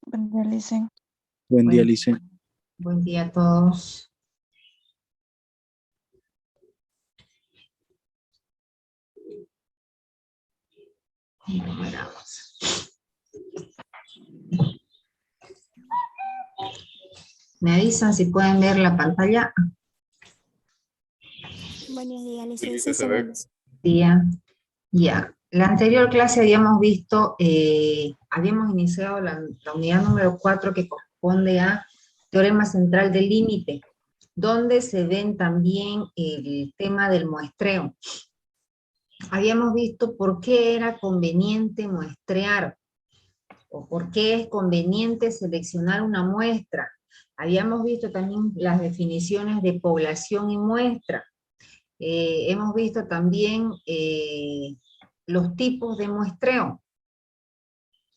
Buen día, Licen. Buen día, Licen. Buen día a todos. ¿Me avisan si pueden ver la pantalla? Buenos días, licencia. Se ve. Día. Ya. La anterior clase habíamos visto, habíamos iniciado la unidad número 4 que corresponde a teorema central del límite, donde se ven también el tema del muestreo. Habíamos visto por qué era conveniente muestrear, o por qué es conveniente seleccionar una muestra. Habíamos visto también las definiciones de población y muestra. Hemos visto también los tipos de muestreo.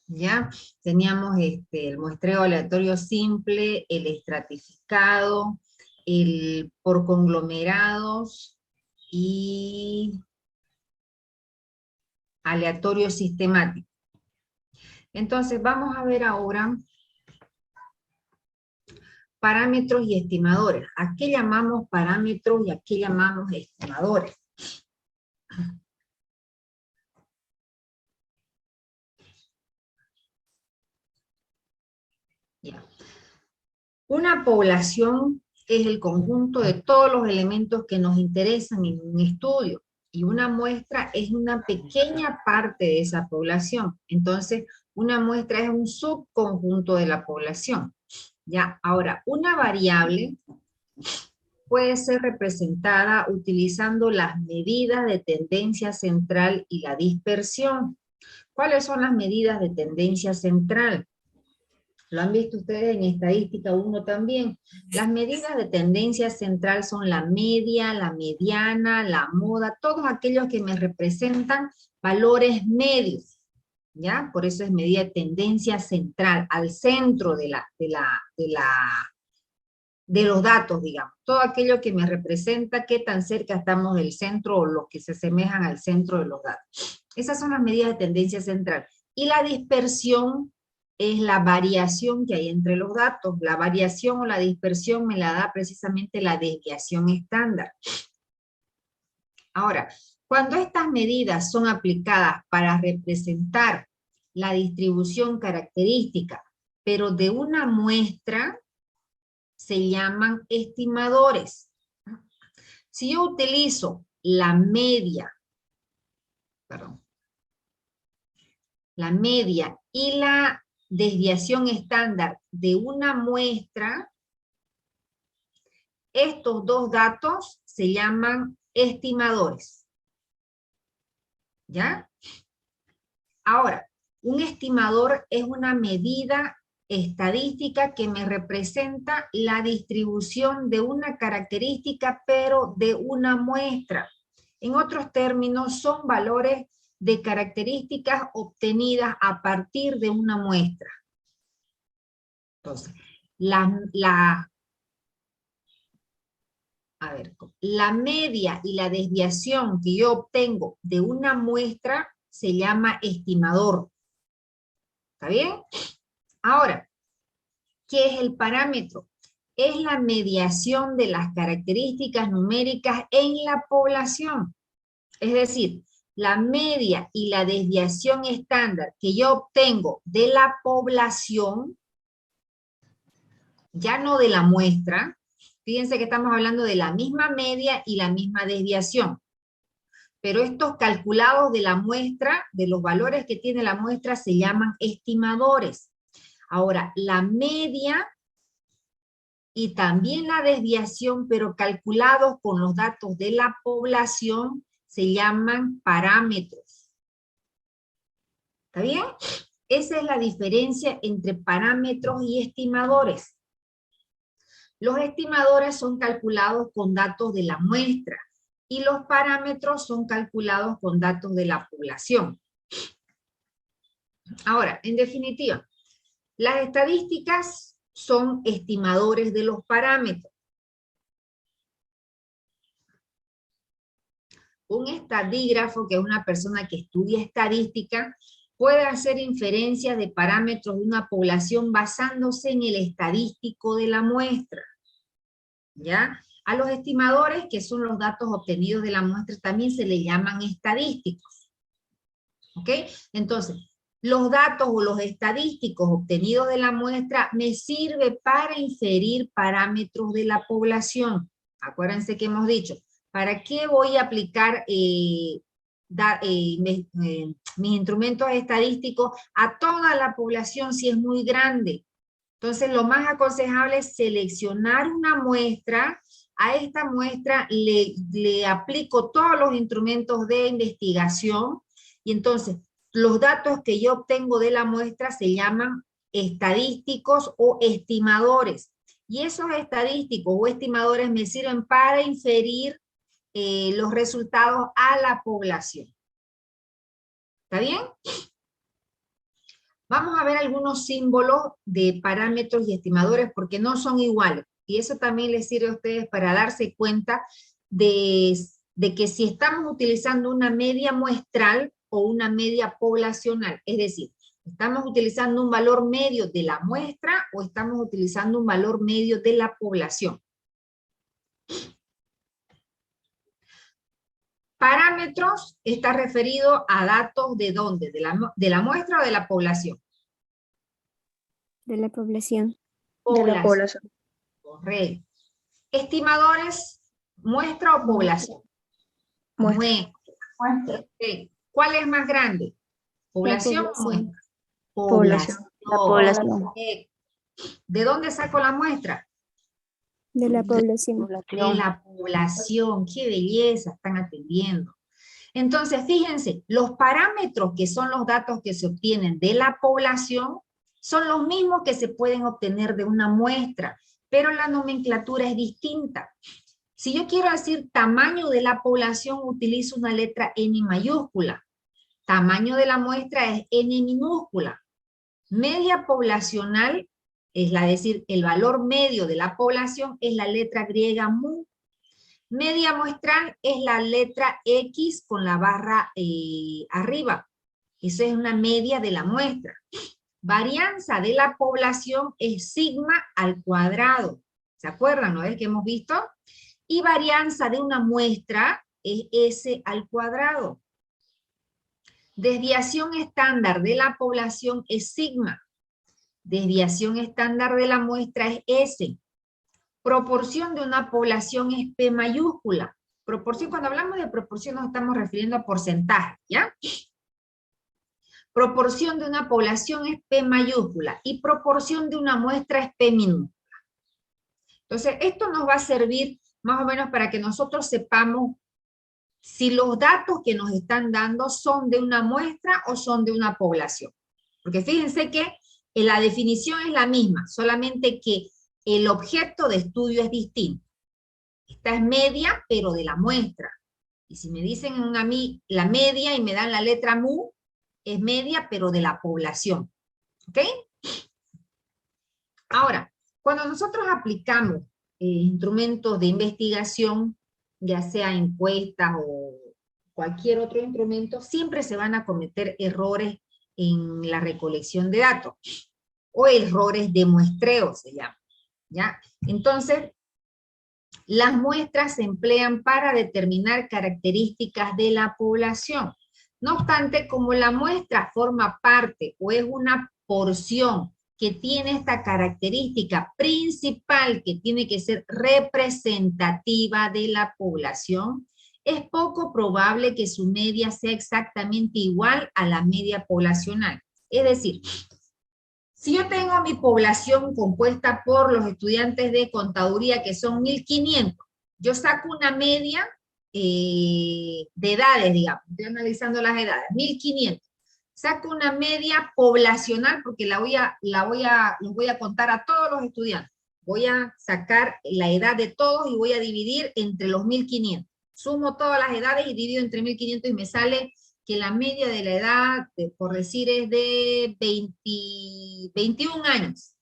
¿Ya? Teníamos el muestreo aleatorio simple, el estratificado, el por conglomerados y aleatorio sistemático. Entonces vamos a ver ahora parámetros y estimadores. ¿A qué llamamos parámetros y a qué llamamos estimadores? Ya. Una población es el conjunto de todos los elementos que nos interesan en un estudio, y una muestra es una pequeña parte de esa población. Entonces, una muestra es un subconjunto de la población. Ya, ahora, una variable puede ser representada utilizando las medidas de tendencia central y la dispersión. ¿Cuáles son las medidas de tendencia central? Lo han visto ustedes en estadística 1 también. Las medidas de tendencia central son la media, la mediana, la moda, todos aquellos que me representan valores medios, ¿ya? Por eso es medida de tendencia central, al centro de los datos, digamos. Todo aquello que me representa qué tan cerca estamos del centro o los que se asemejan al centro de los datos. Esas son las medidas de tendencia central. Y la dispersión es la variación que hay entre los datos. La variación o la dispersión me la da precisamente la desviación estándar. Ahora, cuando estas medidas son aplicadas para representar la distribución característica, pero de una muestra, se llaman estimadores. Si yo utilizo la media y la desviación estándar de una muestra, estos dos datos se llaman estimadores. ¿Ya? Ahora, un estimador es una medida estadística que me representa la distribución de una característica, pero de una muestra. En otros términos, son valores de características obtenidas a partir de una muestra. Entonces, la media y la desviación que yo obtengo de una muestra se llama estimador. ¿Está bien? Ahora, ¿qué es el parámetro? Es la mediación de las características numéricas en la población. Es decir, la media y la desviación estándar que yo obtengo de la población, ya no de la muestra. Fíjense que estamos hablando de la misma media y la misma desviación. Pero estos calculados de la muestra, de los valores que tiene la muestra, se llaman estimadores. Ahora, la media y también la desviación, pero calculados con los datos de la población, se llaman parámetros. ¿Está bien? Esa es la diferencia entre parámetros y estimadores. Los estimadores son calculados con datos de la muestra y los parámetros son calculados con datos de la población. Ahora, en definitiva, las estadísticas son estimadores de los parámetros. Un estadígrafo, que es una persona que estudia estadística, puede hacer inferencias de parámetros de una población basándose en el estadístico de la muestra, ¿ya? A los estimadores, que son los datos obtenidos de la muestra, también se le llaman estadísticos, ¿ok? Entonces, los datos o los estadísticos obtenidos de la muestra me sirve para inferir parámetros de la población. Acuérdense que hemos dicho, ¿para qué voy a aplicar mis instrumentos estadísticos a toda la población si es muy grande? Entonces, lo más aconsejable es seleccionar una muestra. A esta muestra le aplico todos los instrumentos de investigación y entonces los datos que yo obtengo de la muestra se llaman estadísticos o estimadores. Y esos estadísticos o estimadores me sirven para inferir los resultados a la población. ¿Está bien? Vamos a ver algunos símbolos de parámetros y estimadores porque no son iguales. Y eso también les sirve a ustedes para darse cuenta de que si estamos utilizando una media muestral o una media poblacional, es decir, ¿estamos utilizando un valor medio de la muestra o estamos utilizando un valor medio de la población? Parámetros está referido a datos ¿de dónde? ¿De la muestra o de la población? De la población. De la población. Correcto. Estimadores, ¿muestra o población? Muestra. Okay. ¿Cuál es más grande? ¿Población o muestra? Población. La población. ¿De dónde saco la muestra? De la población. De la población. ¡Qué belleza! Están atendiendo. Entonces, fíjense, los parámetros que son los datos que se obtienen de la población son los mismos que se pueden obtener de una muestra, pero la nomenclatura es distinta. Si yo quiero decir tamaño de la población, utilizo una letra N mayúscula. Tamaño de la muestra es N minúscula. Media poblacional, es decir, el valor medio de la población es la letra griega mu. Media muestral es la letra X con la barra arriba. Esa es una media de la muestra. Varianza de la población es sigma al cuadrado. ¿Se acuerdan, no es que hemos visto? Y varianza de una muestra es S al cuadrado. Desviación estándar de la población es sigma. Desviación estándar de la muestra es S. Proporción de una población es P mayúscula. Proporción, cuando hablamos de proporción nos estamos refiriendo a porcentaje, ¿ya? Proporción de una población es P mayúscula y proporción de una muestra es P minúscula. Entonces, esto nos va a servir más o menos para que nosotros sepamos si los datos que nos están dando son de una muestra o son de una población. Porque fíjense que la definición es la misma, solamente que el objeto de estudio es distinto. Esta es media, pero de la muestra. Y si me dicen la media y me dan la letra mu, es media, pero de la población. ¿Ok? Ahora, cuando nosotros aplicamos instrumentos de investigación, ya sea encuestas o cualquier otro instrumento, siempre se van a cometer errores en la recolección de datos, o errores de muestreo se llama, ¿ya? Entonces, las muestras se emplean para determinar características de la población. No obstante, como la muestra forma parte o es una porción que tiene esta característica principal que tiene que ser representativa de la población, es poco probable que su media sea exactamente igual a la media poblacional. Es decir, si yo tengo mi población compuesta por los estudiantes de contaduría que son 1.500, yo saco una media de edades, digamos, estoy analizando las edades, 1.500. Saco una media poblacional porque los voy a contar a todos los estudiantes. Voy a sacar la edad de todos y voy a dividir entre los 1.500. Sumo todas las edades y divido entre 1.500 y me sale que la media de la edad, por decir, es de 21 años.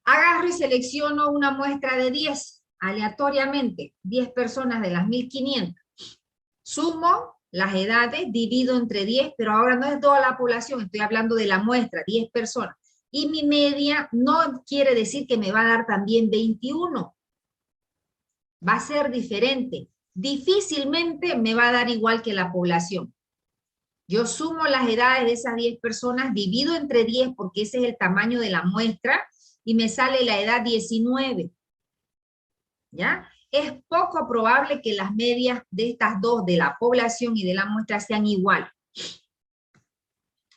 Agarro y selecciono una muestra de 10. aleatoriamente 10 personas de las 1500. Sumo las edades, divido entre 10, pero ahora no es toda la población, estoy hablando de la muestra, 10 personas. Y mi media no quiere decir que me va a dar también 21. Va a ser diferente. Difícilmente me va a dar igual que la población. Yo sumo las edades de esas 10 personas, divido entre 10 porque ese es el tamaño de la muestra y me sale la edad 19. ¿Ya? Es poco probable que las medias de estas dos, de la población y de la muestra, sean iguales.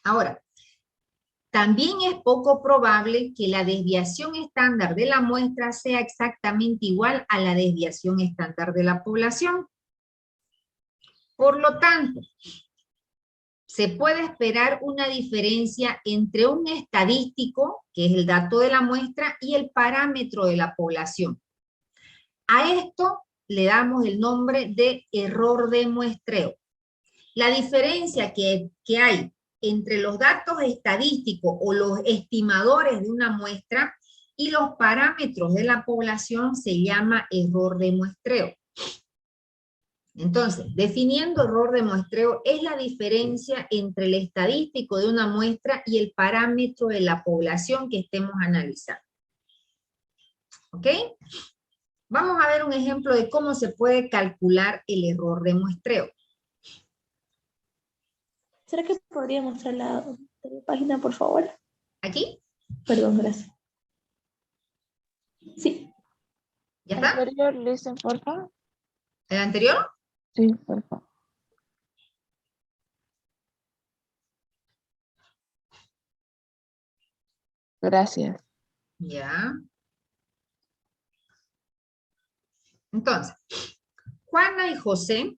Ahora, también es poco probable que la desviación estándar de la muestra sea exactamente igual a la desviación estándar de la población. Por lo tanto, se puede esperar una diferencia entre un estadístico, que es el dato de la muestra, y el parámetro de la población. A esto le damos el nombre de error de muestreo. La diferencia que hay entre los datos estadísticos o los estimadores de una muestra y los parámetros de la población se llama error de muestreo. Entonces, definiendo error de muestreo es la diferencia entre el estadístico de una muestra y el parámetro de la población que estemos analizando. ¿Ok? Vamos a ver un ejemplo de cómo se puede calcular el error de muestreo. ¿Será que podría mostrar la página, por favor? ¿Aquí? Perdón, gracias. Sí. ¿Ya está? Anterior, listen, por favor. ¿El anterior? Sí, por favor. Gracias. Ya. Entonces, Juana y José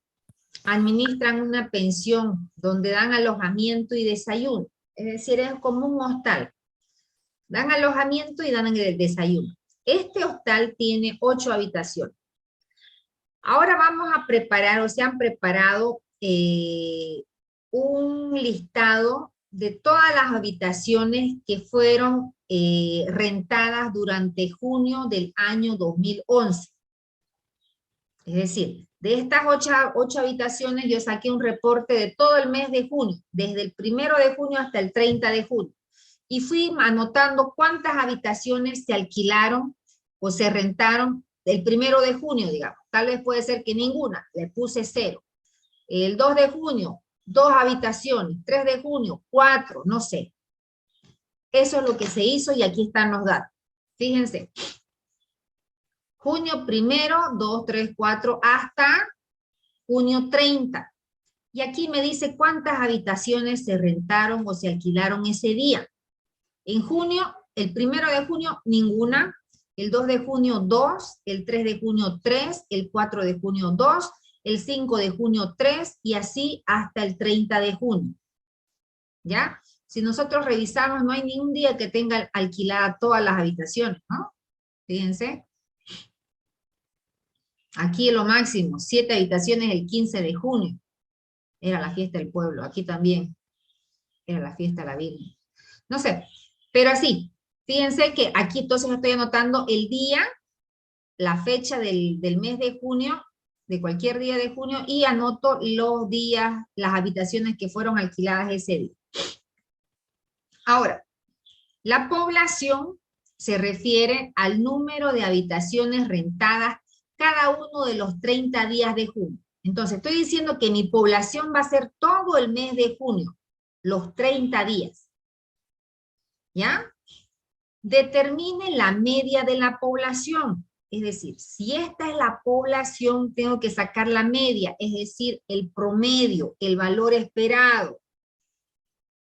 administran una pensión donde dan alojamiento y desayuno. Es decir, es como un hostal. Dan alojamiento y dan el desayuno. Este hostal tiene 8 habitaciones. Ahora vamos a preparar, o se han preparado un listado de todas las habitaciones que fueron rentadas durante junio del año 2011. Es decir, de estas 8 habitaciones yo saqué un reporte de todo el mes de junio, desde el 1 de junio hasta el 30 de junio. Y fui anotando cuántas habitaciones se alquilaron o se rentaron el 1 de junio, digamos. Tal vez puede ser que ninguna, le puse 0. El 2 de junio, 2 habitaciones. 3 de junio, 4, no sé. Eso es lo que se hizo y aquí están los datos. Fíjense. Junio 1, 2, 3, 4, hasta junio 30. Y aquí me dice cuántas habitaciones se rentaron o se alquilaron ese día. En junio, el 1 de junio, ninguna. El 2 de junio, 2. El 3 de junio, 3. El 4 de junio, 2. El 5 de junio, 3. Y así hasta el 30 de junio. ¿Ya? Si nosotros revisamos, no hay ni un día que tenga alquilada todas las habitaciones, ¿no? Fíjense. Aquí lo máximo, 7 habitaciones el 15 de junio. Era la fiesta del pueblo. Aquí también era la fiesta de la Virgen. No sé, pero así. Fíjense que aquí entonces estoy anotando el día, la fecha del mes de junio, de cualquier día de junio, y anoto los días, las habitaciones que fueron alquiladas ese día. Ahora, la población se refiere al número de habitaciones rentadas cada uno de los 30 días de junio. Entonces, estoy diciendo que mi población va a ser todo el mes de junio, los 30 días. ¿Ya? Determine la media de la población. Es decir, si esta es la población, tengo que sacar la media, es decir, el promedio, el valor esperado.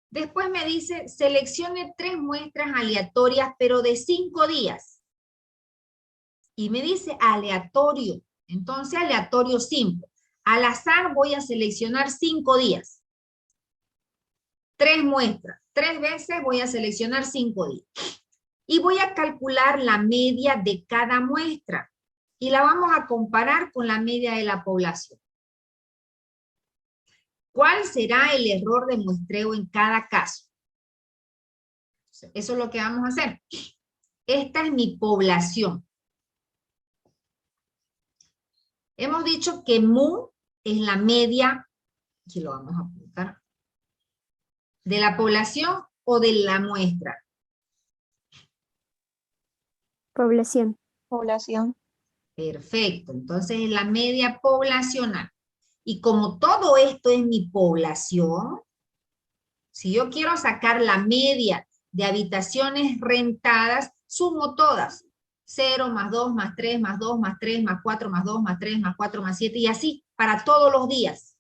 Después me dice, seleccione 3 muestras aleatorias, pero de 5 días. Y me dice aleatorio. Entonces, aleatorio simple. Al azar voy a seleccionar 5 días. 3 muestras. 3 veces voy a seleccionar 5 días. Y voy a calcular la media de cada muestra. Y la vamos a comparar con la media de la población. ¿Cuál será el error de muestreo en cada caso? Eso es lo que vamos a hacer. Esta es mi población. Hemos dicho que mu es la media, aquí lo vamos a apuntar, de la población o de la muestra. Población. Población. Perfecto, entonces es la media poblacional. Y como todo esto es mi población, si yo quiero sacar la media de habitaciones rentadas, sumo todas. 0 más 2 más 3 más 2 más 3 más 4 más 2 más 3 más 4 más 7 y así para todos los días.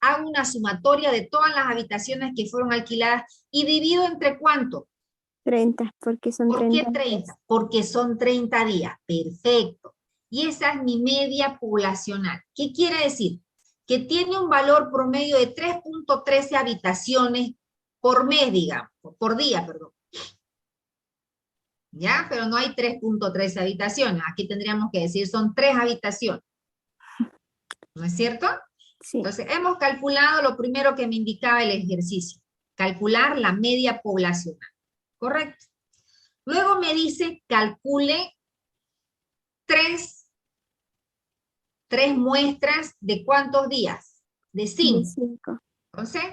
Hago una sumatoria de todas las habitaciones que fueron alquiladas y divido entre ¿cuánto? 30, porque son ¿Por 30. qué 30? Porque son 30 días. Perfecto. Y esa es mi media poblacional. ¿Qué quiere decir? Que tiene un valor promedio de 3.13 habitaciones por mes, digamos, por día, perdón. ¿Ya? Pero no hay 3.13 habitaciones. Aquí tendríamos que decir son 3 habitaciones. ¿No es cierto? Sí. Entonces, hemos calculado lo primero que me indicaba el ejercicio. Calcular la media poblacional. ¿Correcto? Luego me dice, calcule tres muestras de ¿cuántos días? De 5. De 5. Entonces,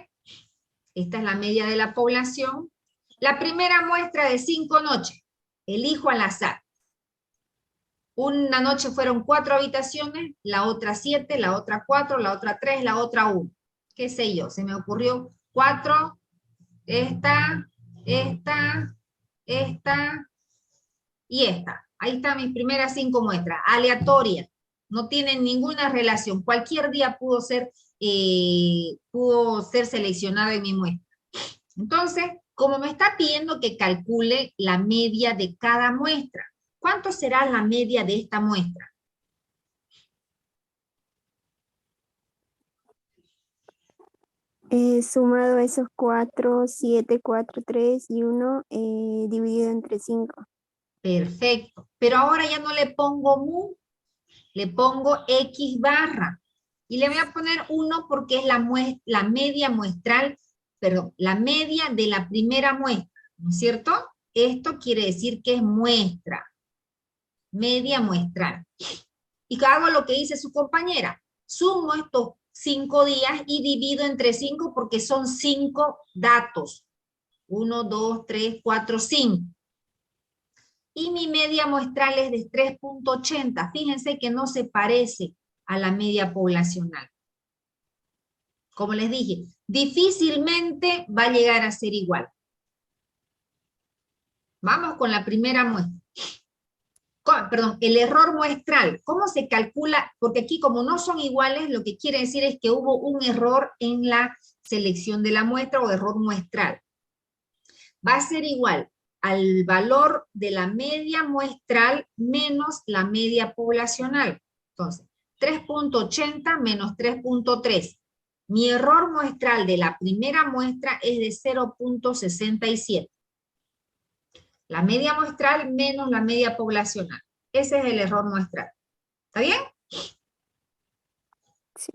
esta es la media de la población. La primera muestra de 5 noches, elijo al azar. Una noche fueron 4 habitaciones, la otra 7, la otra 4, la otra 3, la otra 1. ¿Qué sé yo? Se me ocurrió 4, esta y esta. Ahí están mis primeras 5 muestras, aleatorias. No tienen ninguna relación. Cualquier día pudo ser seleccionado en mi muestra. Entonces, como me está pidiendo que calcule la media de cada muestra, ¿cuánto será la media de esta muestra? Sumado esos 4, 7, 4, 3 y 1 dividido entre 5. Perfecto. Pero ahora ya no le pongo mu, le pongo X barra. Y le voy a poner 1 porque es la media muestral, perdón, la media de la primera muestra, ¿no es cierto? Esto quiere decir que es muestra. Media muestral. Y hago lo que dice su compañera. Sumo estos 5 días y divido entre 5 porque son 5 datos. 1, 2, 3, 4, 5. Y mi media muestral es de 3.80. Fíjense que no se parece a la media poblacional. Como les dije, difícilmente va a llegar a ser igual. Vamos con la primera muestra. Perdón, el error muestral. ¿Cómo se calcula? Porque aquí como no son iguales, lo que quiere decir es que hubo un error en la selección de la muestra o error muestral. Va a ser igual al valor de la media muestral menos la media poblacional. Entonces, 3.80 menos 3.3. Mi error muestral de la primera muestra es de 0.67. La media muestral menos la media poblacional. Ese es el error muestral. ¿Está bien? Sí.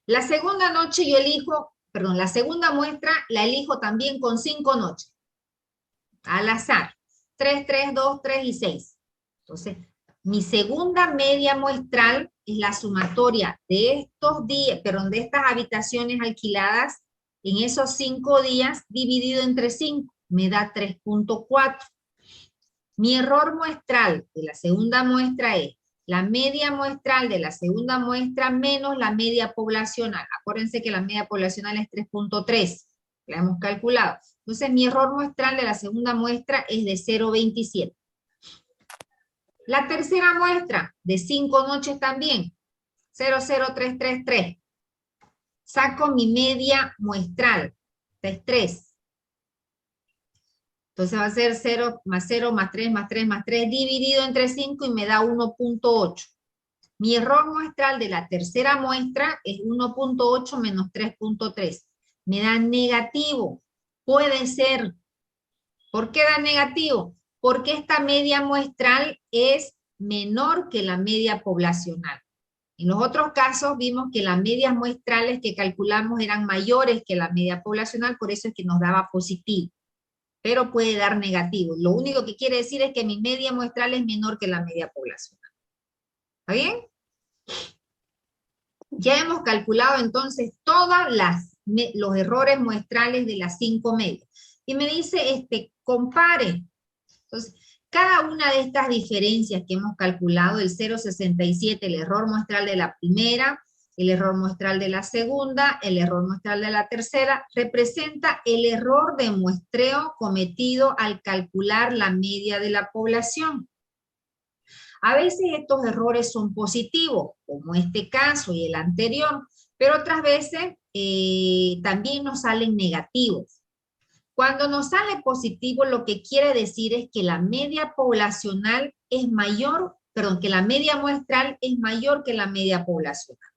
La segunda noche yo elijo, perdón, la segunda muestra la elijo también con 5 noches. Al azar. 3, 3, 2, 3 y 6. Entonces, mi segunda media muestral es la sumatoria de estos días, perdón, de estas habitaciones alquiladas en esos 5 días dividido entre 5. Me da 3.4. Mi error muestral de la segunda muestra es la media muestral de la segunda muestra menos la media poblacional. Acuérdense que la media poblacional es 3.3. La hemos calculado. Entonces, mi error muestral de la segunda muestra es de 0.27. La tercera muestra, de 5 noches también, 0.0333. Saco mi media muestral, es 3. Entonces va a ser 0 más 0 más 3 más 3 más 3 dividido entre 5 y me da 1.8. Mi error muestral de la tercera muestra es 1.8 menos 3.3. Me da negativo. Puede ser. ¿Por qué da negativo? Porque esta media muestral es menor que la media poblacional. En los otros casos vimos que las medias muestrales que calculamos eran mayores que la media poblacional, por eso es que nos daba positivo. Pero puede dar negativo. Lo único que quiere decir es que mi media muestral es menor que la media poblacional. ¿Está bien? Ya hemos calculado entonces todos los errores muestrales de las 5 medias. Y me dice, compare. Entonces, cada una de estas diferencias que hemos calculado, el 0,67, el error muestral de la primera, el error muestral de la segunda, el error muestral de la tercera, representa el error de muestreo cometido al calcular la media de la población. A veces estos errores son positivos, como este caso y el anterior, pero otras veces también nos salen negativos. Cuando nos sale positivo, lo que quiere decir es que la media poblacional es mayor, perdón, que la media muestral es mayor que la media poblacional.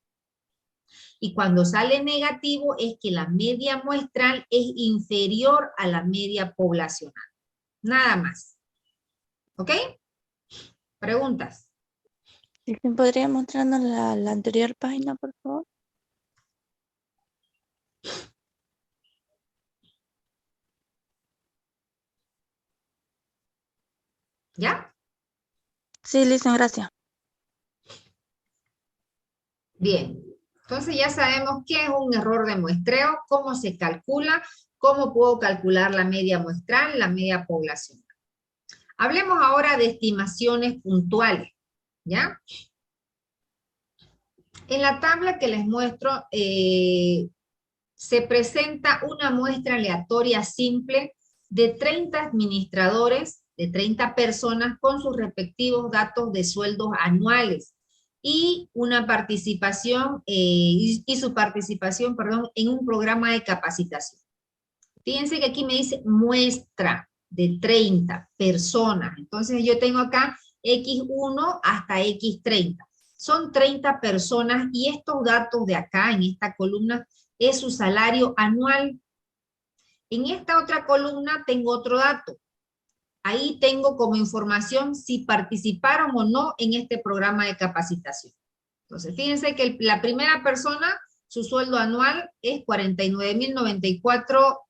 Y cuando sale negativo es que la media muestral es inferior a la media poblacional. Nada más. ¿Ok? ¿Preguntas? ¿Podría mostrarnos la anterior página, por favor? ¿Ya? Sí, Lisa, gracias. Bien. Entonces ya sabemos qué es un error de muestreo, cómo se calcula, cómo puedo calcular la media muestral, la media poblacional. Hablemos ahora de estimaciones puntuales, ¿ya? En la tabla que les muestro, se presenta una muestra aleatoria simple de 30 administradores, de 30 personas con sus respectivos datos de sueldos anuales y una participación, su participación, perdón, en un programa de capacitación. Fíjense que aquí me dice muestra de 30 personas. Entonces yo tengo acá X1 hasta X30. Son 30 personas y estos datos de acá, en esta columna, es su salario anual. En esta otra columna tengo otro dato. Ahí tengo como información si participaron o no en este programa de capacitación. Entonces, fíjense que la primera persona, su sueldo anual es $49,094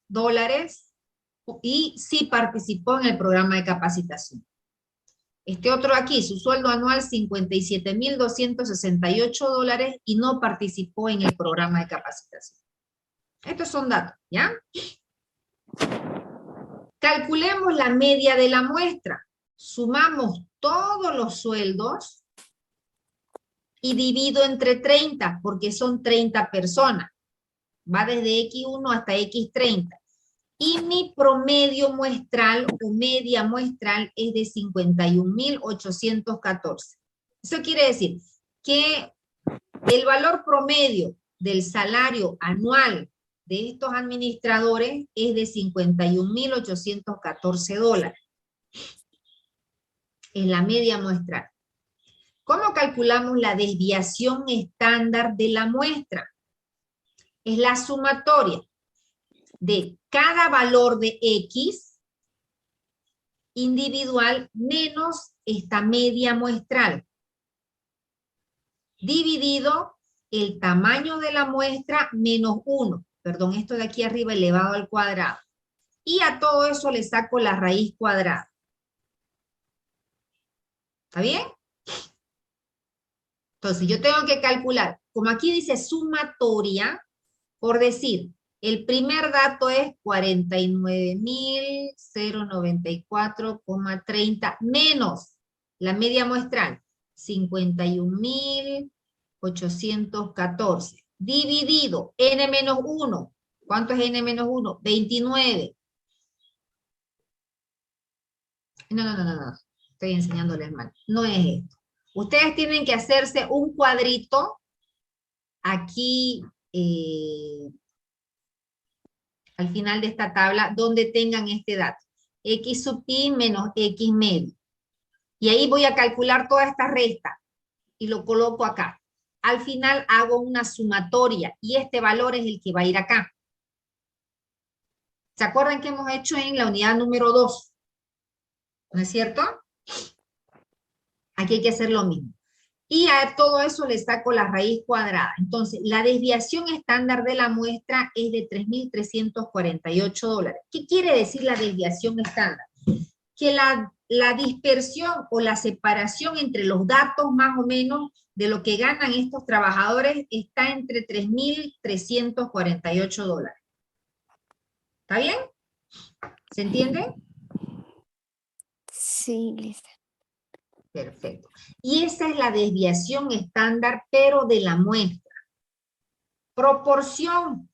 y sí participó en el programa de capacitación. Este otro aquí, su sueldo anual $57,268 y no participó en el programa de capacitación. Estos son datos, ¿ya? Calculemos la media de la muestra. Sumamos todos los sueldos y divido entre 30, porque son 30 personas. Va desde X1 hasta X30. Y mi promedio muestral o media muestral es de 51,814. Eso quiere decir que el valor promedio del salario anual de estos administradores es de $51,814. Es la media muestral. ¿Cómo calculamos la desviación estándar de la muestra? Es la sumatoria de cada valor de X individual menos esta media muestral, dividido el tamaño de la muestra menos 1. Perdón, esto de aquí arriba elevado al cuadrado. Y a todo eso le saco la raíz cuadrada. ¿Está bien? Entonces yo tengo que calcular, como aquí dice sumatoria, por decir, el primer dato es 49,094,30 menos la media muestral, 51,814, dividido n-1. ¿Cuánto es n-1? 29. No. Estoy enseñándoles mal. No es esto. Ustedes tienen que hacerse un cuadrito aquí al final de esta tabla donde tengan este dato. X sub i menos X medio. Y ahí voy a calcular toda esta resta y lo coloco acá. Al final hago una sumatoria y este valor es el que va a ir acá. ¿Se acuerdan que hemos hecho en la unidad número 2? ¿No es cierto? Aquí hay que hacer lo mismo. Y a todo eso le saco la raíz cuadrada. Entonces, la desviación estándar de la muestra es de $3,348. ¿Qué quiere decir la desviación estándar? Que la dispersión o la separación entre los datos más o menos de lo que ganan estos trabajadores está entre $3.348. ¿Está bien? ¿Se entiende? Sí, listo. Perfecto. Y esa es la desviación estándar, pero de la muestra. Proporción,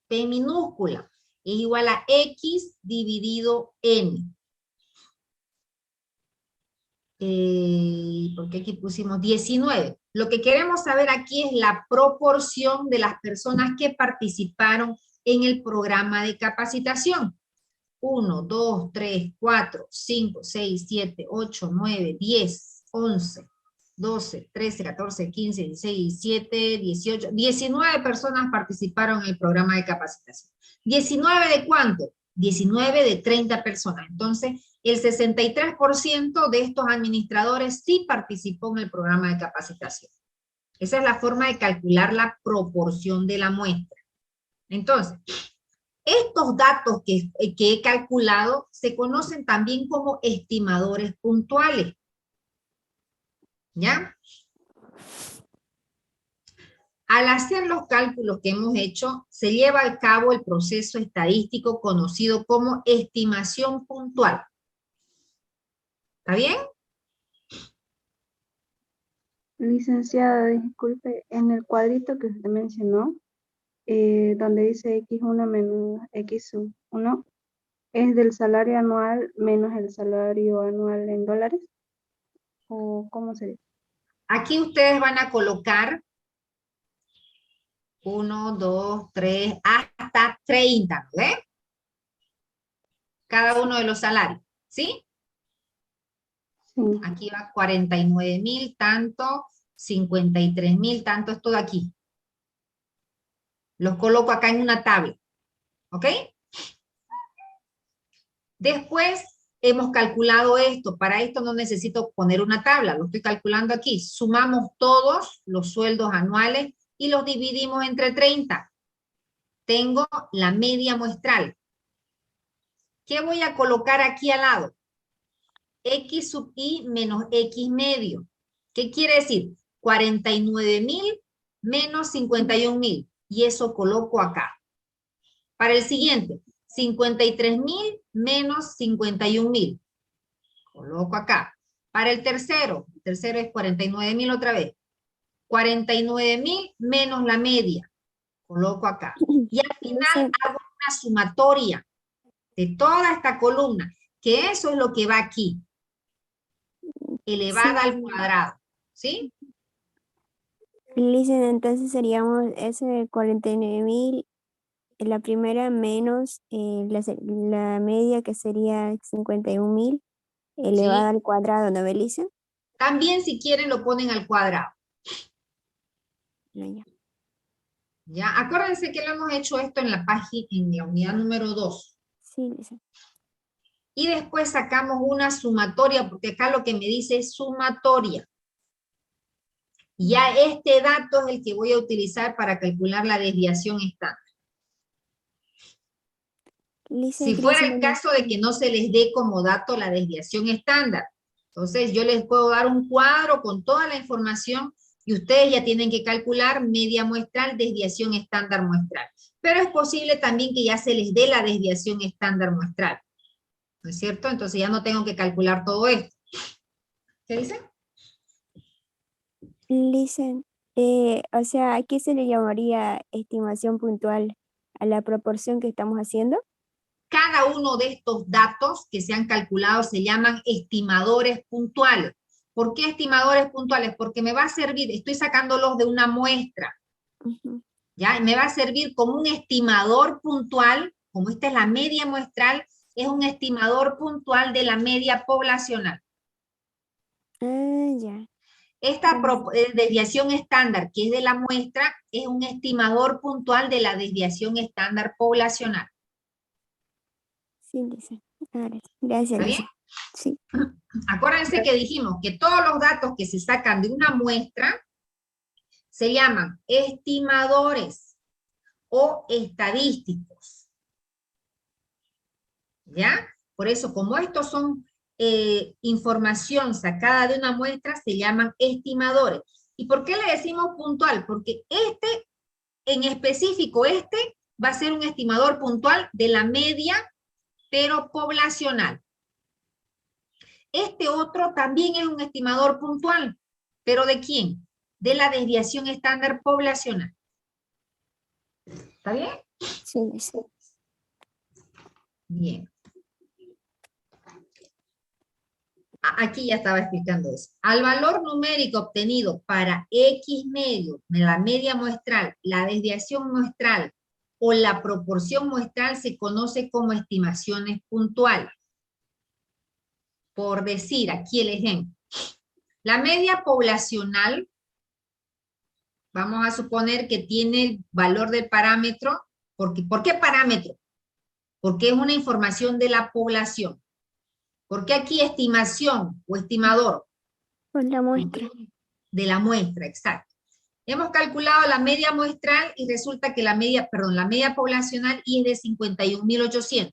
P minúscula, es igual a X dividido N. Porque aquí pusimos 19. Lo que queremos saber aquí es la proporción de las personas que participaron en el programa de capacitación. 1, 2, 3, 4, 5, 6, 7, 8, 9, 10, 11, 12, 13, 14, 15, 16, 17, 18, 19 personas participaron en el programa de capacitación. ¿19 de cuánto? 19 de 30 personas. Entonces, el 63% de estos administradores sí participó en el programa de capacitación. Esa es la forma de calcular la proporción de la muestra. Entonces, estos datos que he calculado se conocen también como estimadores puntuales. ¿Ya? Al hacer los cálculos que hemos hecho, se lleva a cabo el proceso estadístico conocido como estimación puntual. ¿Está bien? Licenciada, disculpe, en el cuadrito que usted mencionó, donde dice X1 menos X1, ¿es del salario anual menos el salario anual en dólares? ¿O cómo sería? Aquí ustedes van a colocar 1, 2, 3, hasta 30, ¿ves? Cada uno de los salarios, ¿sí? Sí. Aquí va 49.000 tanto, 53.000 tanto, es todo aquí. Los coloco acá en una tabla, ¿ok? Después hemos calculado esto. Para esto no necesito poner una tabla, lo estoy calculando aquí. Sumamos todos los sueldos anuales y los dividimos entre 30. Tengo la media muestral. ¿Qué voy a colocar aquí al lado? X sub I menos X medio. ¿Qué quiere decir? 49.000 menos 51.000. Y eso coloco acá. Para el siguiente, 53.000 menos 51.000. Coloco acá. Para el tercero es 49.000 otra vez. 49.000 menos la media. Coloco acá. Y al final hago una sumatoria de toda esta columna, que eso es lo que va aquí. Elevada al cuadrado. ¿Sí? Listen, entonces seríamos ese 49.000, la primera menos la media que sería 51.000 elevada al cuadrado, ¿no, Belisa? También si quieren lo ponen al cuadrado. No, ya. Ya, acuérdense que lo hemos hecho esto en la página, en la unidad número 2. Sí, Lisa. Y después sacamos una sumatoria, porque acá lo que me dice es sumatoria. Y ya este dato es el que voy a utilizar para calcular la desviación estándar. Lisa, Si fuera el caso de que no se les dé como dato la desviación estándar, entonces yo les puedo dar un cuadro con toda la información y ustedes ya tienen que calcular media muestral, desviación estándar muestral. Pero es posible también que ya se les dé la desviación estándar muestral. ¿No es cierto? Entonces ya no tengo que calcular todo esto. ¿Qué dicen? Listen, o sea, aquí se le llamaría estimación puntual a la proporción que estamos haciendo. Cada uno de estos datos que se han calculado se llaman estimadores puntuales. ¿Por qué estimadores puntuales? Porque me va a servir, estoy sacándolos de una muestra, ¿ya? Y me va a servir como un estimador puntual, como esta es la media muestral, es un estimador puntual de la media poblacional. Ya. Esta desviación estándar, que es de la muestra, es un estimador puntual de la desviación estándar poblacional. Sí, Lisa. Gracias, ¿Está Lisa. bien? Sí. Acuérdense que dijimos que todos los datos que se sacan de una muestra se llaman estimadores o estadísticos. ¿Ya? Por eso, como estos son información sacada de una muestra, se llaman estimadores. ¿Y por qué le decimos puntual? Porque este, en específico, este va a ser un estimador puntual de la media, pero poblacional. Este otro también es un estimador puntual, pero ¿de quién? De la desviación estándar poblacional. ¿Está bien? Sí, sí. Bien. Aquí ya estaba explicando eso. Al valor numérico obtenido para X medio, la media muestral, la desviación muestral o la proporción muestral se conoce como estimaciones puntuales. Por decir aquí el ejemplo. La media poblacional, vamos a suponer que tiene el valor del parámetro. ¿Por qué parámetro? Porque es una información de la población. ¿Por qué aquí estimación o estimador? Por la muestra. De la muestra, exacto. Hemos calculado la media muestral y resulta que la media poblacional y es de 51.800.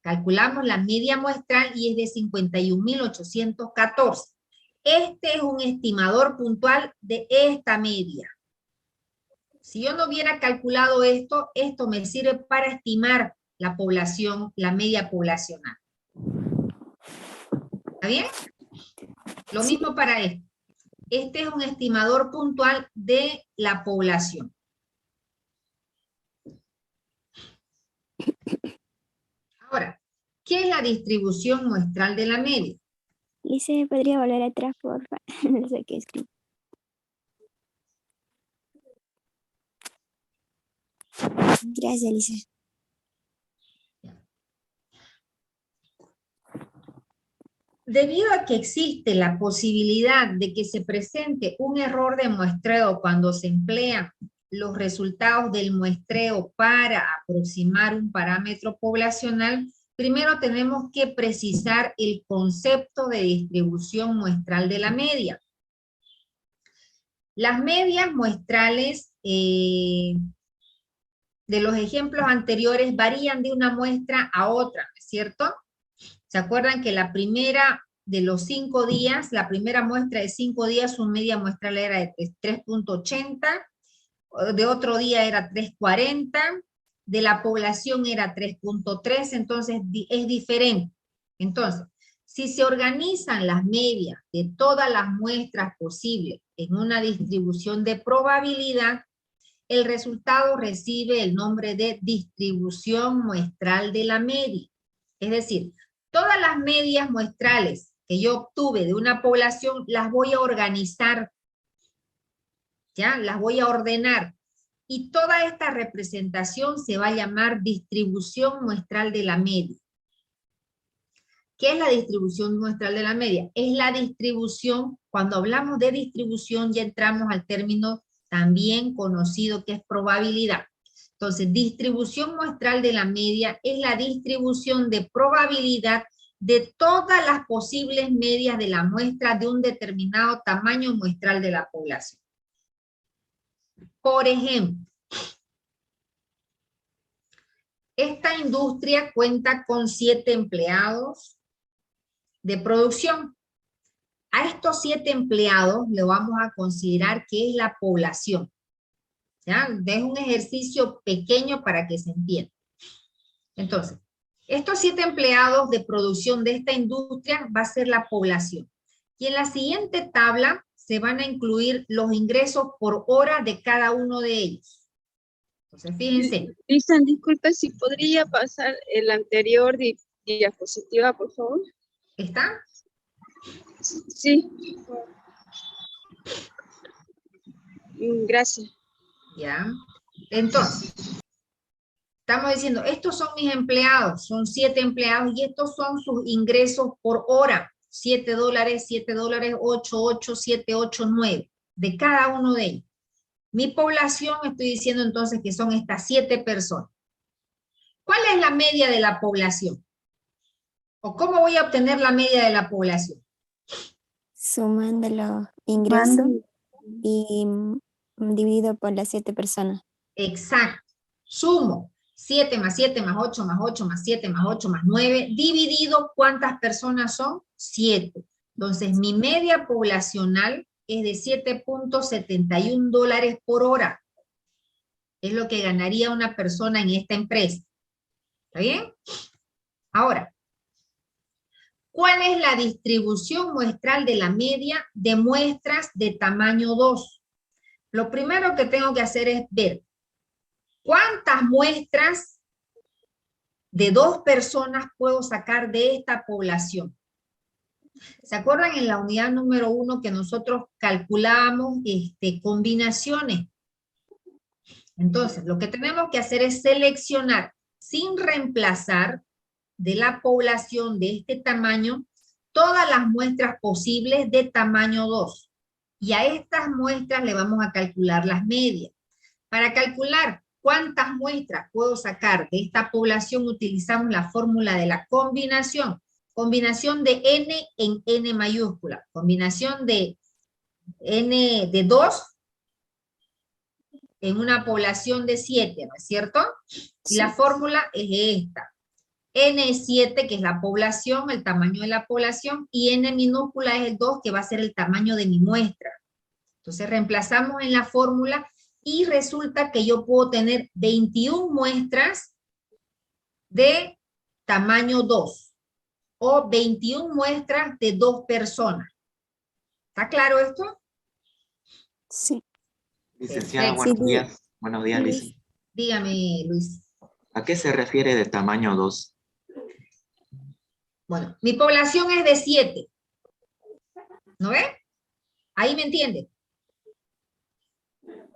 Calculamos la media muestral y es de 51.814. Este es un estimador puntual de esta media. Si yo no hubiera calculado esto, esto me sirve para estimar la población, la media poblacional. ¿Está bien? Lo mismo para esto. Este es un estimador puntual de la población. Ahora, ¿qué es la distribución muestral de la media? Lice, ¿podría volver atrás, por favor? No sé qué escribir. Gracias, Lice. Debido a que existe la posibilidad de que se presente un error de muestreo cuando se emplean los resultados del muestreo para aproximar un parámetro poblacional, primero tenemos que precisar el concepto de distribución muestral de la media. Las medias muestrales de los ejemplos anteriores varían de una muestra a otra, ¿no es cierto? ¿Se acuerdan que la primera de los 5 días, la primera muestra de 5 días, su media muestral era de 3.80, de otro día era 3.40, de la población era 3.3, entonces es diferente. Entonces, si se organizan las medias de todas las muestras posibles en una distribución de probabilidad, el resultado recibe el nombre de distribución muestral de la media. Es decir, todas las medias muestrales que yo obtuve de una población las voy a organizar, ¿ya? Las voy a ordenar. Y toda esta representación se va a llamar distribución muestral de la media. ¿Qué es la distribución muestral de la media? Es la distribución, cuando hablamos de distribución ya entramos al término también conocido que es probabilidad. Entonces, distribución muestral de la media es la distribución de probabilidad de todas las posibles medias de la muestra de un determinado tamaño muestral de la población. Por ejemplo, esta industria cuenta con 7 empleados de producción. A estos 7 empleados le vamos a considerar que es la población. ¿Ya? Es un ejercicio pequeño para que se entienda. Entonces, estos 7 empleados de producción de esta industria va a ser la población. Y en la siguiente tabla se van a incluir los ingresos por hora de cada uno de ellos. Entonces, fíjense. Lisa, disculpe, si podría pasar el anterior diapositiva, por favor. ¿Está? Sí. Gracias. Ya. Entonces, estamos diciendo, estos son mis empleados, son 7 empleados y estos son sus ingresos por hora. $7, $7, 8, 8, 7, 8, 9, de cada uno de ellos. Mi población, estoy diciendo entonces que son estas 7 personas. ¿Cuál es la media de la población? ¿O cómo voy a obtener la media de la población? Sumando los ingresos y dividido por las 7 personas. Exacto. Sumo 7 más 7 más 8 más 8 más 7 más 8 más 9, dividido, ¿cuántas personas son? 7. Entonces, mi media poblacional es de 7.71 dólares por hora. Es lo que ganaría una persona en esta empresa. ¿Está bien? Ahora, ¿cuál es la distribución muestral de la media de muestras de tamaño 2? Lo primero que tengo que hacer es ver cuántas muestras de 2 personas puedo sacar de esta población. ¿Se acuerdan en la unidad número 1 que nosotros calculábamos combinaciones? Entonces, lo que tenemos que hacer es seleccionar sin reemplazar de la población de este tamaño todas las muestras posibles de tamaño 2. Y a estas muestras le vamos a calcular las medias. Para calcular cuántas muestras puedo sacar de esta población utilizamos la fórmula de la combinación. Combinación de n en n mayúscula. Combinación de n de 2 en una población de 7, ¿no es cierto? Y la fórmula es esta. N es 7, que es la población, el tamaño de la población, y N minúscula es el 2, que va a ser el tamaño de mi muestra. Entonces reemplazamos en la fórmula y resulta que yo puedo tener 21 muestras de tamaño 2 o 21 muestras de 2 personas. ¿Está claro esto? Sí. Licenciada, Perfecto. buenos días. Buenos días, Liz. Dígame, Luis. ¿A qué se refiere de tamaño 2? Bueno, mi población es de 7. ¿No ve? Ahí me entiende.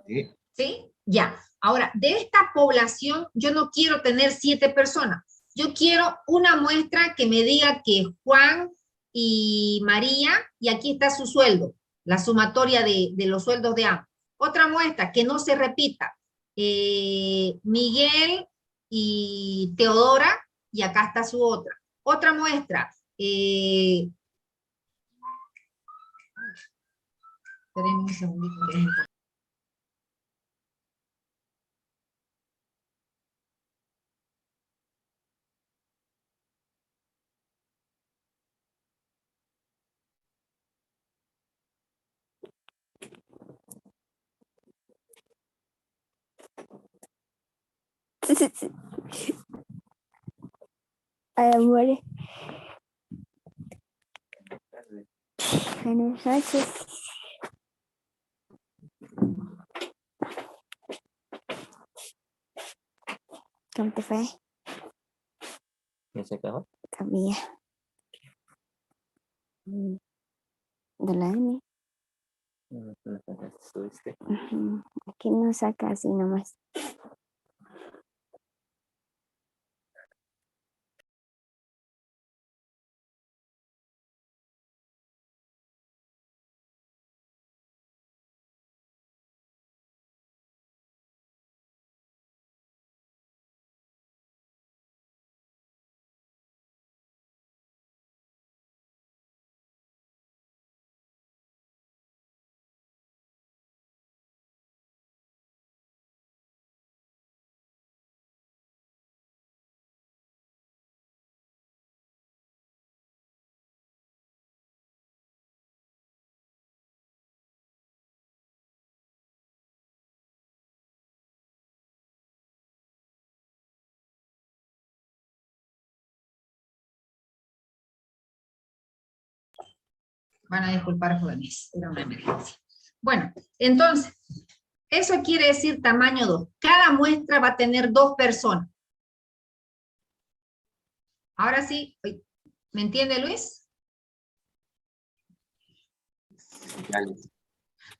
Sí. ¿Sí? Ya. Ahora, de esta población, yo no quiero tener 7 personas. Yo quiero una muestra que me diga que Juan y María, y aquí está su sueldo, la sumatoria de los sueldos de ambos. Otra muestra que no se repita. Miguel y Teodora, y acá está su otra. Otra muestra. Esperen un segundito. Que es importante. Ay, amores. Buenas noches. ¿Cómo te fue? ¿Ya se acabó? Todavía. De la N. ¿Estuviste? Aquí no saca así nomás. Van a disculpar, jóvenes, era una emergencia. Bueno, entonces, eso quiere decir tamaño 2. Cada muestra va a tener 2 personas. Ahora sí, ¿me entiende, Luis?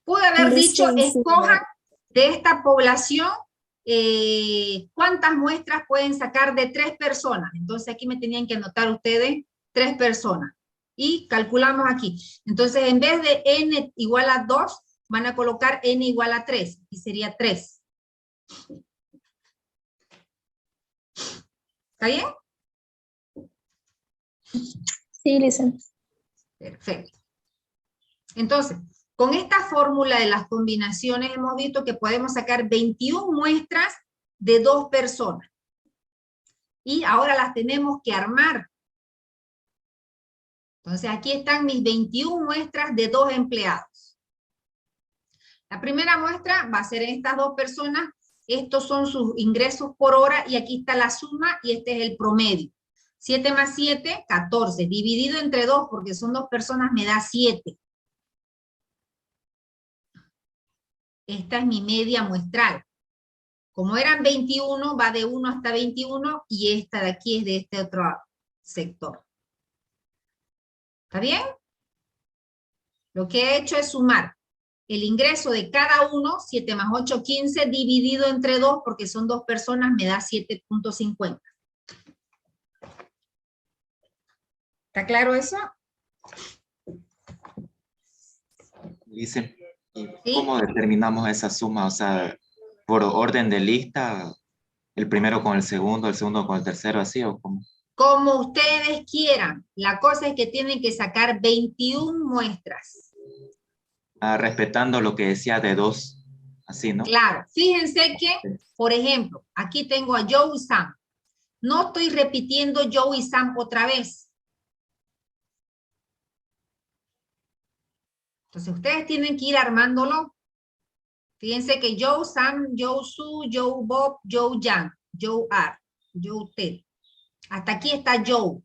Pude haber dicho, escojan de esta población cuántas muestras pueden sacar de 3 personas. Entonces aquí me tenían que anotar ustedes 3 personas. Y calculamos aquí. Entonces, en vez de n igual a 2, van a colocar n igual a 3. Y sería 3. ¿Está bien? Sí, licenciada. Perfecto. Entonces, con esta fórmula de las combinaciones hemos visto que podemos sacar 21 muestras de 2 personas. Y ahora las tenemos que armar. Entonces aquí están mis 21 muestras de 2 empleados. La primera muestra va a ser estas dos personas. Estos son sus ingresos por hora y aquí está la suma y este es el promedio. 7 más 7, 14. Dividido entre 2 porque son dos personas me da 7. Esta es mi media muestral. Como eran 21, va de 1 hasta 21 y esta de aquí es de este otro sector. ¿Está bien? Lo que he hecho es sumar el ingreso de cada uno, 7 más 8, 15, dividido entre 2, porque son dos personas, me da 7.50. ¿Está claro eso? Dice, ¿y ¿Sí? cómo determinamos esa suma? O sea, ¿por orden de lista? ¿El primero con el segundo con el tercero, así o cómo? Como ustedes quieran. La cosa es que tienen que sacar 21 muestras. Ah, respetando lo que decía de 2, así, ¿no? Claro. Fíjense que, por ejemplo, aquí tengo a Joe y Sam. No estoy repitiendo Joe y Sam otra vez. Entonces, ustedes tienen que ir armándolo. Fíjense que Joe, Sam, Joe, Sue, Joe, Bob, Joe, Jan, Joe, R, Joe, Ted. Hasta aquí está Joe.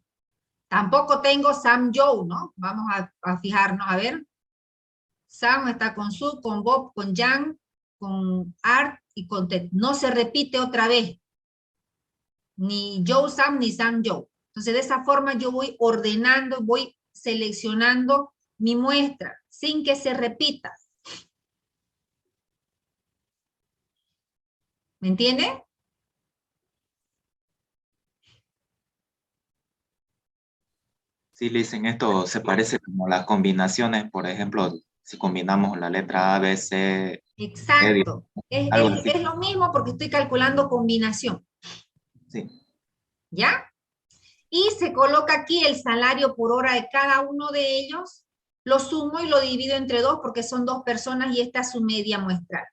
Tampoco tengo Sam, Joe, ¿no? Vamos a fijarnos, a ver. Sam está con Sue, con Bob, con Jan, con Art y con Ted. No se repite otra vez. Ni Joe, Sam, ni Sam, Joe. Entonces, de esa forma yo voy ordenando, voy seleccionando mi muestra sin que se repita. ¿Me entiende? Sí, le dicen esto, se parece como las combinaciones, por ejemplo, si combinamos la letra A, B, C, Exacto. algo así. Es lo mismo porque estoy calculando combinación. Sí. ¿Ya? Y se coloca aquí el salario por hora de cada uno de ellos. Lo sumo y lo divido entre 2 porque son 2 personas y esta es su media muestral.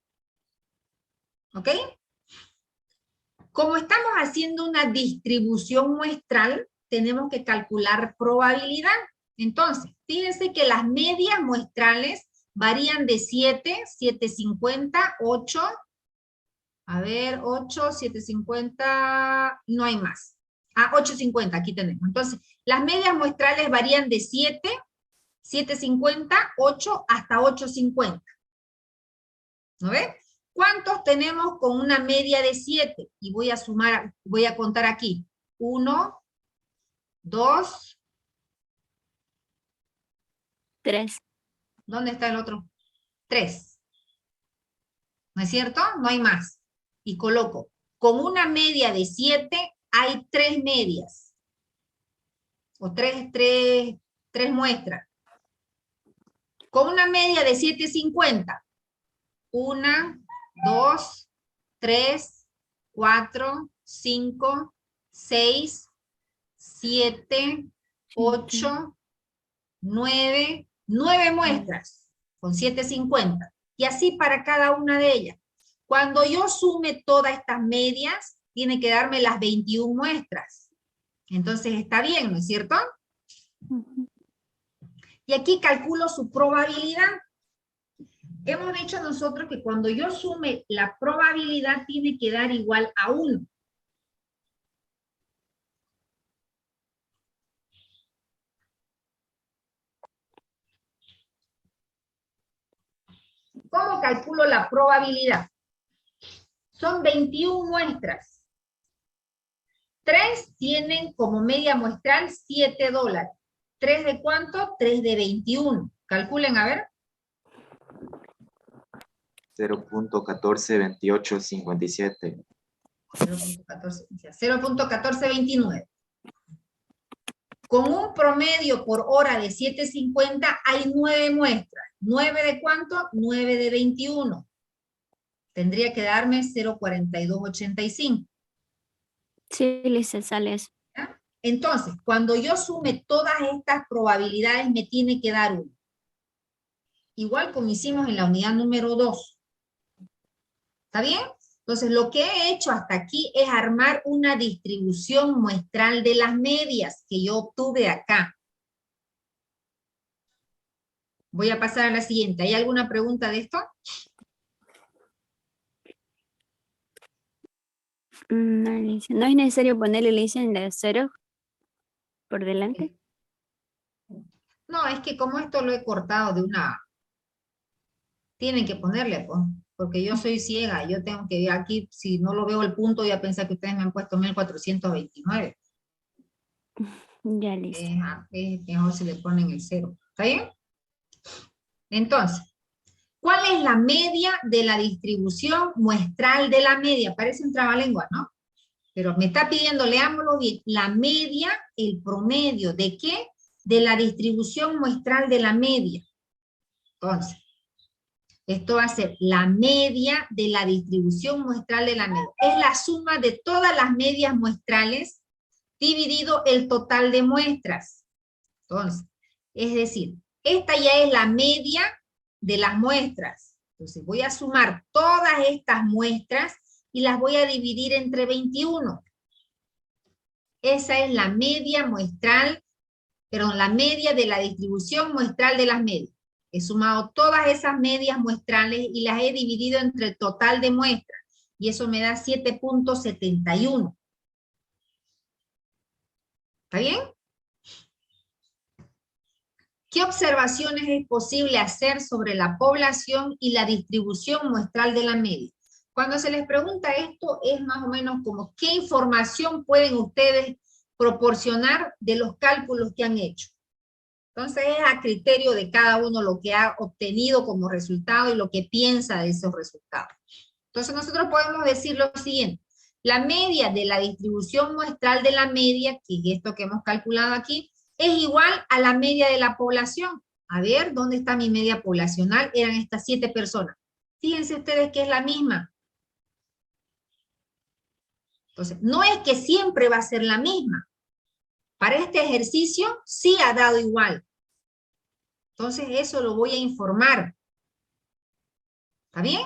¿Ok? Como estamos haciendo una distribución muestral, tenemos que calcular probabilidad. Entonces, fíjense que las medias muestrales varían de 7, 750, 8, a ver, 8, 750, no hay más. 850, aquí tenemos. Entonces, las medias muestrales varían de 7, 750, 8 hasta 850. ¿No ves? ¿Cuántos tenemos con una media de 7? Y voy a sumar, voy a contar aquí. 1, 2, 3. ¿dónde está el otro? 3. ¿No es cierto? No hay más. Y coloco, con una media de 7 hay 3 medias. O 3 muestras. Con una media de 750. 1, 2, 3, 4, 5, 6, 7, 8, 9 muestras con 750. Y así para cada una de ellas. Cuando yo sume todas estas medias, tiene que darme las 21 muestras. Entonces está bien, ¿no es cierto? Y aquí calculo su probabilidad. Hemos dicho nosotros que cuando yo sume la probabilidad tiene que dar igual a 1. ¿Cómo calculo la probabilidad? Son 21 muestras. 3 tienen como media muestral $7. ¿3 de cuánto? 3 de 21. Calculen, a ver. 0.142857. 0.1429. Con un promedio por hora de 7.50 hay 9 muestras. ¿9 de cuánto? 9 de 21. Tendría que darme 0.4285. Sí, Lisa, sale eso. ¿Ya? Entonces, cuando yo sume todas estas probabilidades, me tiene que dar 1. Igual como hicimos en la unidad número 2. ¿Está bien? Entonces, lo que he hecho hasta aquí es armar una distribución muestral de las medias que yo obtuve acá. Voy a pasar a la siguiente. ¿Hay alguna pregunta de esto? No, Alicia, ¿no es necesario ponerle, Alicia, en la cero por delante? No, es que como esto lo he cortado de una... Tienen que ponerle, pues, porque yo soy ciega, yo tengo que ver aquí, si no lo veo el punto, ya pensé que ustedes me han puesto 1429. Ya, listo. Es mejor si le ponen el 0. ¿Está bien? Entonces, ¿cuál es la media de la distribución muestral de la media? Parece un trabalengua, ¿no? Pero me está pidiendo, leámoslo bien, la media, el promedio, ¿de qué? De la distribución muestral de la media. Entonces, esto va a ser la media de la distribución muestral de la media. Es la suma de todas las medias muestrales dividido el total de muestras. Entonces, es decir, esta ya es la media de las muestras. Entonces, voy a sumar todas estas muestras y las voy a dividir entre 21. Esa es la media muestral, perdón, la media de la distribución muestral de las medias. He sumado todas esas medias muestrales y las he dividido entre el total de muestras. Y eso me da 7.71. ¿Está bien? ¿Qué observaciones es posible hacer sobre la población y la distribución muestral de la media? Cuando se les pregunta esto, es más o menos como qué información pueden ustedes proporcionar de los cálculos que han hecho. Entonces es a criterio de cada uno lo que ha obtenido como resultado y lo que piensa de esos resultados. Entonces nosotros podemos decir lo siguiente: la media de la distribución muestral de la media, que es esto que hemos calculado aquí, es igual a la media de la población. A ver, ¿dónde está mi media poblacional? Eran estas 7 personas. Fíjense ustedes que es la misma. Entonces, no es que siempre va a ser la misma. Para este ejercicio sí ha dado igual. Entonces eso lo voy a informar. ¿Está bien?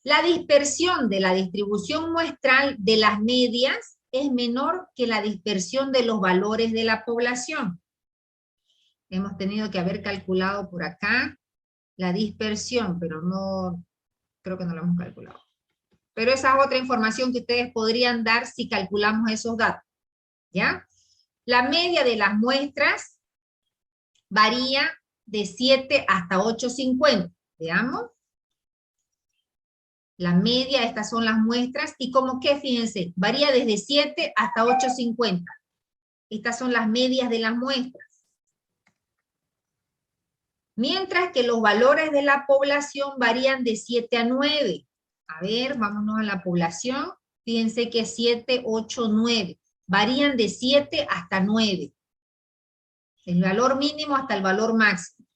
La dispersión de la distribución muestral de las medias es menor que la dispersión de los valores de la población. Hemos tenido que haber calculado por acá la dispersión, pero no, creo que no lo hemos calculado. Pero esa es otra información que ustedes podrían dar si calculamos esos datos. ¿Ya? La media de las muestras varía de 7 hasta 8.50. Veamos. La media, estas son las muestras, y como que, fíjense, varía desde 7 hasta 8.50. Estas son las medias de las muestras. Mientras que los valores de la población varían de 7 a 9. A ver, vámonos a la población. Fíjense que 7, 8, 9. Varían de 7 hasta 9. El valor mínimo hasta el valor máximo.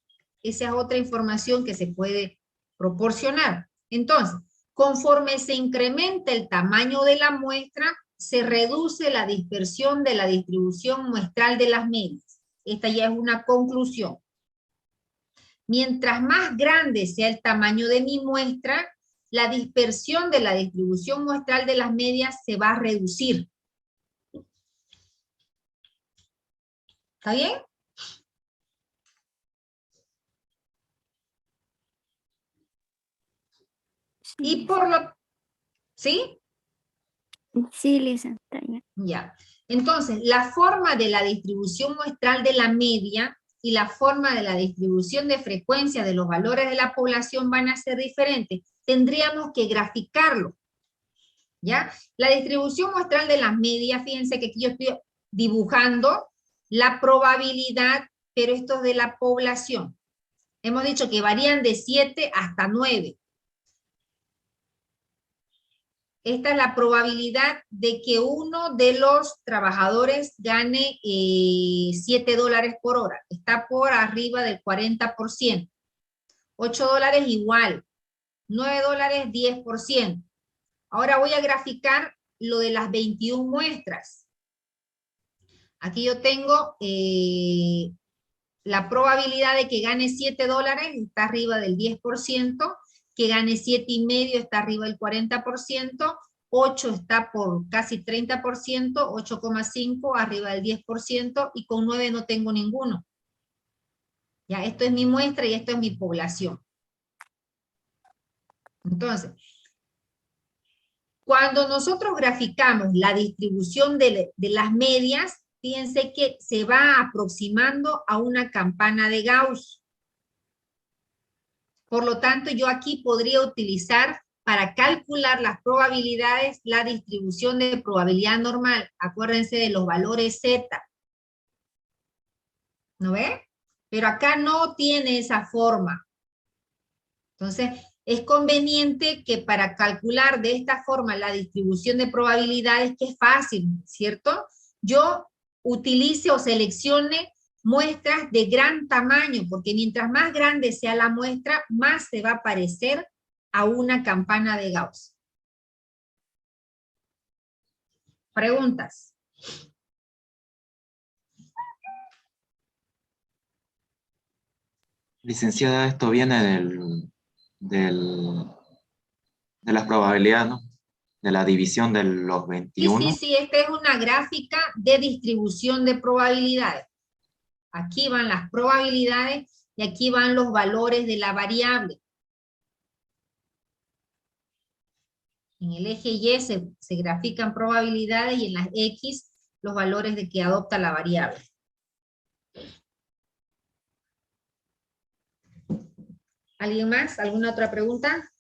Esa es otra información que se puede proporcionar. Entonces, conforme se incrementa el tamaño de la muestra, se reduce la dispersión de la distribución muestral de las medias. Esta ya es una conclusión. Mientras más grande sea el tamaño de mi muestra, la dispersión de la distribución muestral de las medias se va a reducir. ¿Está bien? Y por lo... ¿Sí? Sí, Lisa, está bien. Ya. Entonces, la forma de la distribución muestral de la media y la forma de la distribución de frecuencia de los valores de la población van a ser diferentes. Tendríamos que graficarlo. ¿Ya? La distribución muestral de las medias, fíjense que aquí yo estoy dibujando la probabilidad, pero esto es de la población. Hemos dicho que varían de 7 hasta 9. Esta es la probabilidad de que uno de los trabajadores gane $7 por hora. Está por arriba del 40%. $8 igual. $9, 10%. Ahora voy a graficar lo de las 21 muestras. Aquí yo tengo la probabilidad de que gane $7, está arriba del 10%. Que gane 7,5 está arriba del 40%, 8 está por casi 30%, 8,5 arriba del 10%, y con 9 no tengo ninguno. Ya, esto es mi muestra y esto es mi población. Entonces, Cuando nosotros graficamos la distribución de las medias, fíjense que se va aproximando a una campana de Gauss. Por lo tanto, yo aquí podría utilizar para calcular las probabilidades la distribución de probabilidad normal. Acuérdense de los valores Z. ¿No ve? Pero acá no tiene esa forma. Entonces, es conveniente que para calcular de esta forma la distribución de probabilidades, que es fácil, ¿cierto? Yo utilice o seleccione muestras de gran tamaño, porque mientras más grande sea la muestra, más se va a parecer a una campana de Gauss. ¿Preguntas? Licenciada, esto viene de las probabilidades, ¿no? De la división de los 21. Sí, esta es una gráfica de distribución de probabilidades. Aquí van las probabilidades y aquí van los valores de la variable. En el eje Y se grafican probabilidades y en las X los valores de que adopta la variable. ¿Alguien más? ¿Alguna otra pregunta?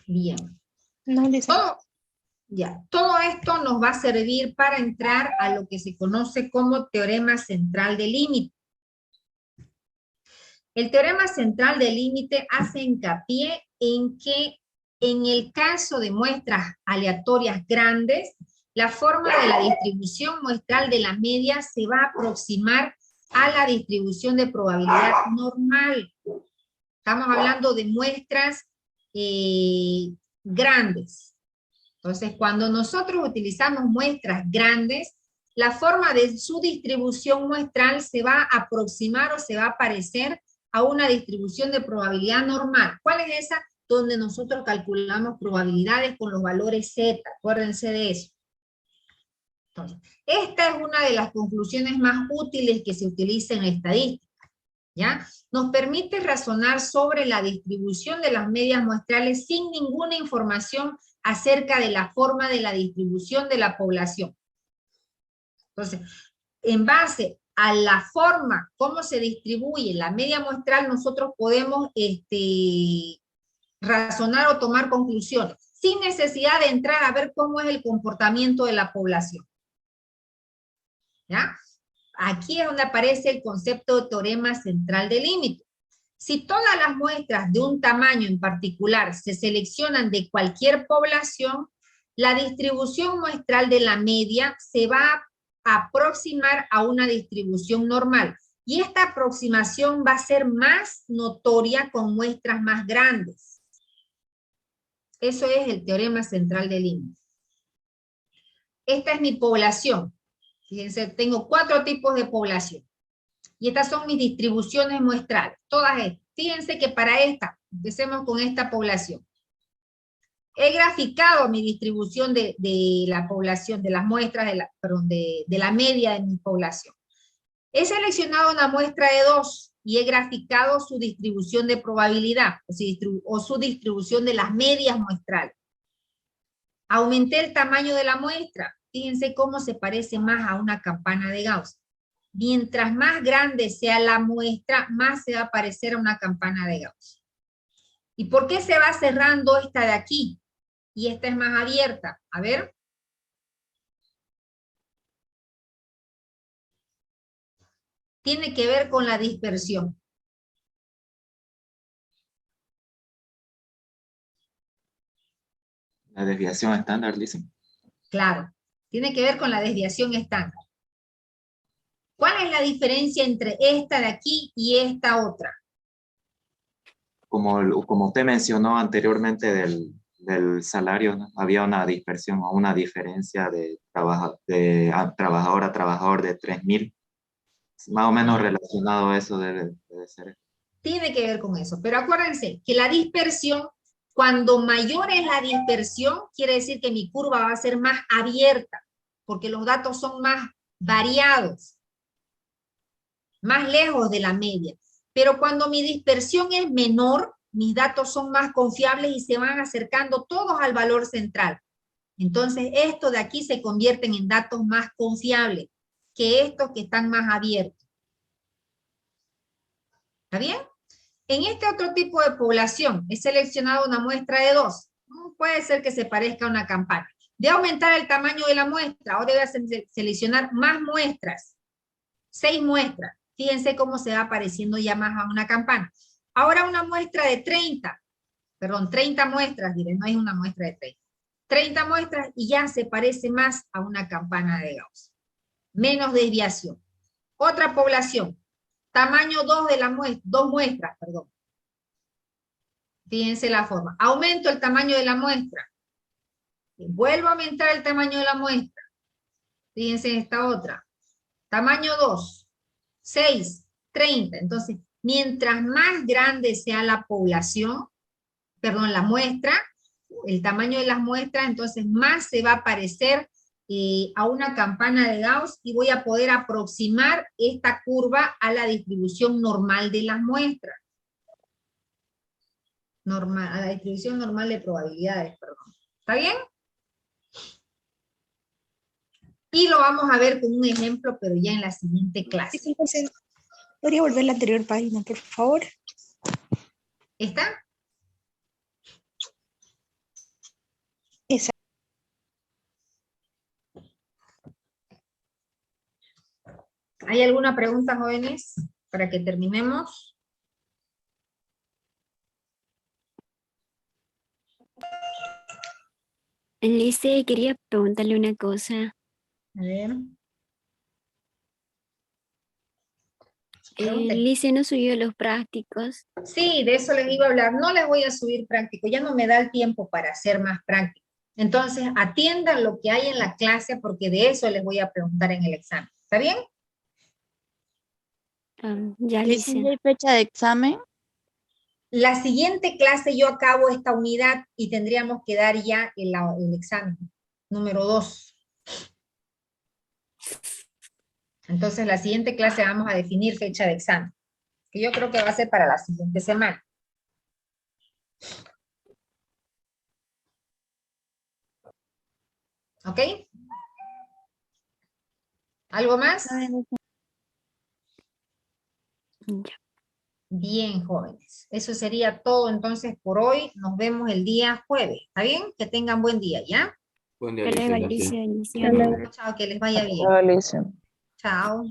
Bien. No, Todo esto nos va a servir para entrar a lo que se conoce como teorema central de límite. El teorema central de límite hace hincapié en que en el caso de muestras aleatorias grandes, la forma de la distribución muestral de la media se va a aproximar a la distribución de probabilidad normal. Estamos hablando de muestras grandes. Entonces, cuando nosotros utilizamos muestras grandes, la forma de su distribución muestral se va a aproximar o se va a parecer a una distribución de probabilidad normal. ¿Cuál es esa? Donde nosotros calculamos probabilidades con los valores Z. Acuérdense de eso. Entonces, esta es una de las conclusiones más útiles que se utiliza en estadística. ¿Ya? Nos permite razonar sobre la distribución de las medias muestrales sin ninguna información acerca de la forma de la distribución de la población. Entonces, en base a la forma, cómo se distribuye la media muestral, nosotros podemos razonar o tomar conclusiones, sin necesidad de entrar a ver cómo es el comportamiento de la población. ¿Ya? Aquí es donde aparece el concepto de teorema central de límite. Si todas las muestras de un tamaño en particular se seleccionan de cualquier población, la distribución muestral de la media se va a aproximar a una distribución normal. Y esta aproximación va a ser más notoria con muestras más grandes. Eso es el teorema central de límite. Esta es mi población. Fíjense, tengo 4 tipos de población. Y estas son mis distribuciones muestrales. Todas estas. Fíjense que para esta, empecemos con esta población. He graficado mi distribución de la población, de las muestras, de la media de mi población. He seleccionado una muestra de 2 y he graficado su distribución de probabilidad, o su distribución de las medias muestrales. Aumenté el tamaño de la muestra. Fíjense cómo se parece más a una campana de Gauss. Mientras más grande sea la muestra, más se va a parecer a una campana de Gauss. ¿Y por qué se va cerrando esta de aquí? Y esta es más abierta. A ver. Tiene que ver con la dispersión. La desviación estándar, dicen. Claro, tiene que ver con la desviación estándar. ¿Cuál es la diferencia entre esta de aquí y esta otra? Como usted mencionó anteriormente del salario, ¿no? Había una dispersión o una diferencia de trabajador a trabajador de 3,000. Más o menos relacionado a eso debe ser. Tiene que ver con eso, pero acuérdense que la dispersión, cuando mayor es la dispersión, quiere decir que mi curva va a ser más abierta, porque los datos son más variados, más lejos de la media. Pero cuando mi dispersión es menor, mis datos son más confiables y se van acercando todos al valor central. Entonces, estos de aquí se convierten en datos más confiables que estos que están más abiertos. ¿Está bien? En este otro tipo de población, he seleccionado una muestra de 2. Puede ser que se parezca a una campana. De aumentar el tamaño de la muestra, ahora voy a seleccionar más muestras. 6 muestras. Fíjense cómo se va apareciendo ya más a una campana. Ahora una muestra de 30 muestras, diré, no es una muestra de 30. 30 muestras y ya se parece más a una campana de Gauss. Menos desviación. Otra población. Tamaño 2 de la muestra, 2 muestras, perdón. Fíjense la forma. Aumento el tamaño de la muestra. Vuelvo a aumentar el tamaño de la muestra. Fíjense en esta otra. Tamaño 2. 6. 30. Entonces, mientras más grande sea la población, perdón, la muestra, el tamaño de las muestras, entonces más se va a parecer a una campana de Gauss y voy a poder aproximar esta curva a la distribución normal de las muestras. A la distribución normal de probabilidades, perdón. ¿Está bien? Y lo vamos a ver con un ejemplo, pero ya en la siguiente clase. ¿Podría volver a la anterior página, por favor? ¿Está? Esa. ¿Hay alguna pregunta, jóvenes, para que terminemos? Lice, quería preguntarle una cosa. A ver. Pregunte. Lice no subió los prácticos. Sí, de eso les iba a hablar. No les voy a subir práctico, ya no me da el tiempo para hacer más práctico. Entonces, atiendan lo que hay en la clase porque de eso les voy a preguntar en el examen. ¿Está bien? Ya, Lice. ¿Hay fecha de examen? La siguiente clase yo acabo esta unidad y tendríamos que dar ya el examen, número 2. Entonces, la siguiente clase vamos a definir fecha de examen, que yo creo que va a ser para la siguiente semana. ¿Ok? ¿Algo más? Ya. Bien, jóvenes. Eso sería todo entonces por hoy. Nos vemos el día jueves. ¿Está bien? Que tengan buen día, ¿ya? Buen día, Que les Alicia, vaya, gracias. Lice, bendiciones. Chao, que les vaya bien. Chao, Alicia. Chao.